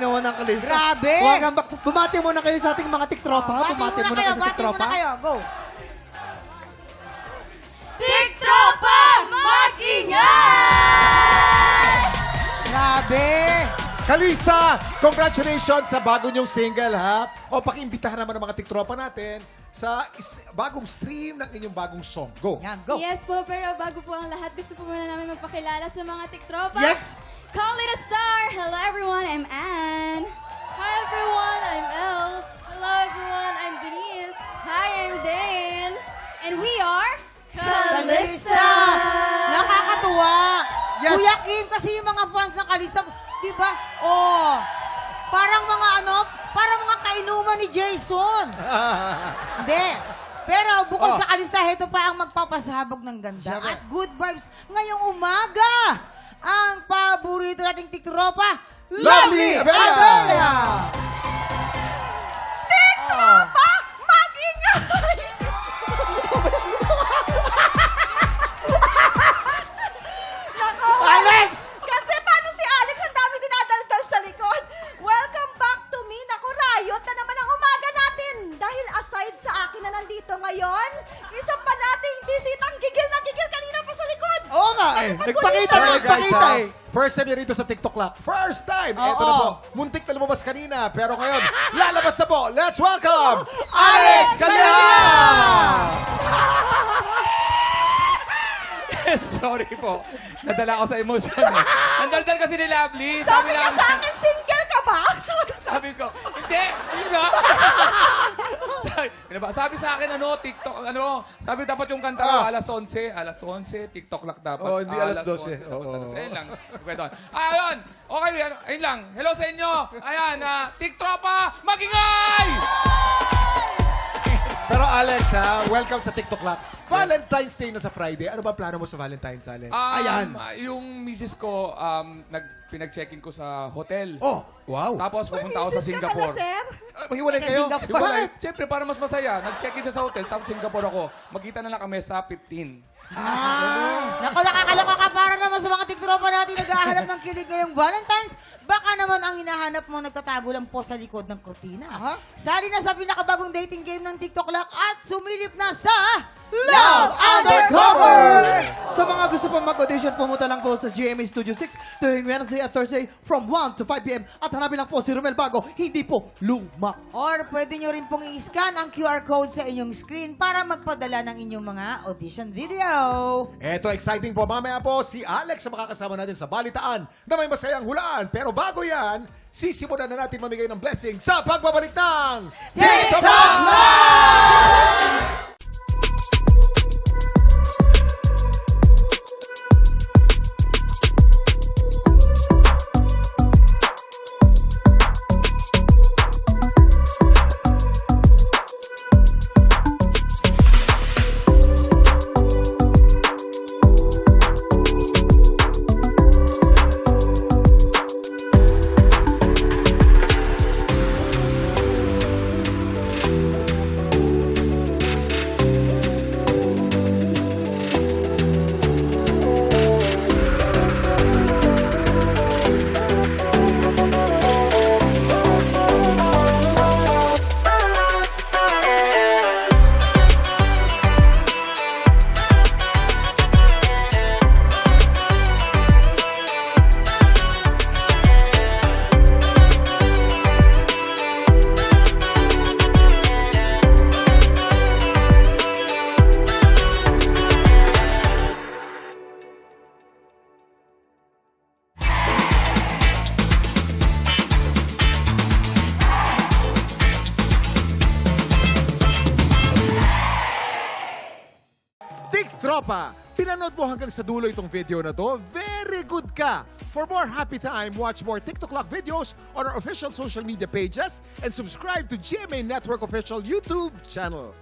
ginawa ng Kalista. Grabe! Bumati muna kayo sa ating mga tiktropa. Bumati muna kayo sa tiktropa. Go! Tiktropa, mag-ingay! Grabe! Kalista, congratulations sa bago niyong single, ha? O, pakiimbitahan naman ng mga tiktropa natin sa bagong stream ng inyong bagong song. Go! Yan, go! Yes po, pero bago po ang lahat, gusto po muna namin magpakilala sa mga tiktropa. Yes! Call it a star! Hello everyone, I'm Anne. Hi everyone, I'm Elle. Hello everyone, I'm Denise. Hi, I'm Dane. And we are... Kalista! Nakakatuwa! Yes. Kuya Kim, kasi yung mga fans ng Kalista, di ba? Oh, parang mga parang mga kainuman ni Jason. Hindi. Pero bukod sa Kalista, ito pa ang magpapasabog ng ganda Siyempre. at good vibes ngayong umaga. Ang paborito nating tiktropa, Lovely Abella! Abella! Tiktropa, mag-ingay! Nako, Alex! kasi paano si Alex ang dami dinadaldal sa likod? Welcome back to me. Naku, Riot na naman ang umaga natin. Dahil aside sa akin na nandito ngayon, isa pa nating bisitang gigil na gigil kanina pa sa likod. Oo nga eh. Nagpakita na Pero guys, nagpakita eh. first time niya rito sa TikTok Lock. First time! Oo. Ito na po. Muntik na lumabas kanina. Pero ngayon, lalabas na po. Let's welcome Alex Calleja! Sorry po. Nadala ako sa emotion. Ang daldal kasi ni Lovely. Sabi niya namin- sa akin, single ka ba? Sabi ko, hindi. Yun na. Sabi sa akin, TikTok, sabi dapat yung kanta ko, alas 11, TikTok lang dapat. Oh, hindi alas 12. dapat Oo. alas 11. Ayun lang. Pwede. Ayun. Okay, ayun lang. Hello sa inyo. Ayan, TikTropa, mag-ingay! Pero Alex, ha, welcome sa TikTok Lock. Valentine's Day na sa Friday. Ano ba plano mo sa Valentine's, Alex? Ayan. Yung misis ko, pinag-check-in ko sa hotel. Oh, wow. Tapos pupunta ako sa Singapore. Mahiwalay kayo? Singapore. Bakit? Siyempre, para mas masaya. Nag-check-in siya sa hotel, tapos Singapore ako. Magkita na lang kami sa 15. Naku, nakakaloka ka para naman sa mga tiktropa natin nag-ahanap ng kilig ngayong Valentine's. Baka naman ang hinahanap mo nagtatago lang po sa likod ng kortina. Sali na sa pinakabagong dating game ng TikTok Lock at sumilip na sa Love Undercover! Sa mga gusto pang mag-audition, pumunta lang po sa GMA Studio 6 tuwing Wednesday at Thursday from 1 to 5 p.m. At hanapin lang po si Romel Bago, hindi po luma. Or pwede nyo rin pong i-scan ang QR code sa inyong screen para magpadala ng inyong mga audition video. Eto, exciting po. Mamaya po, si Alex ang makakasama natin sa balitaan na may masayang hulaan. Pero bago yan, sisimulan na natin mamigay ng blessing sa pagbabalik ng TikTok Live! Tropa, pinanood mo hanggang sa dulo itong video na to? Very good ka! For more happy time, watch more TikTok Lock videos on our official social media pages and subscribe to GMA Network official YouTube channel.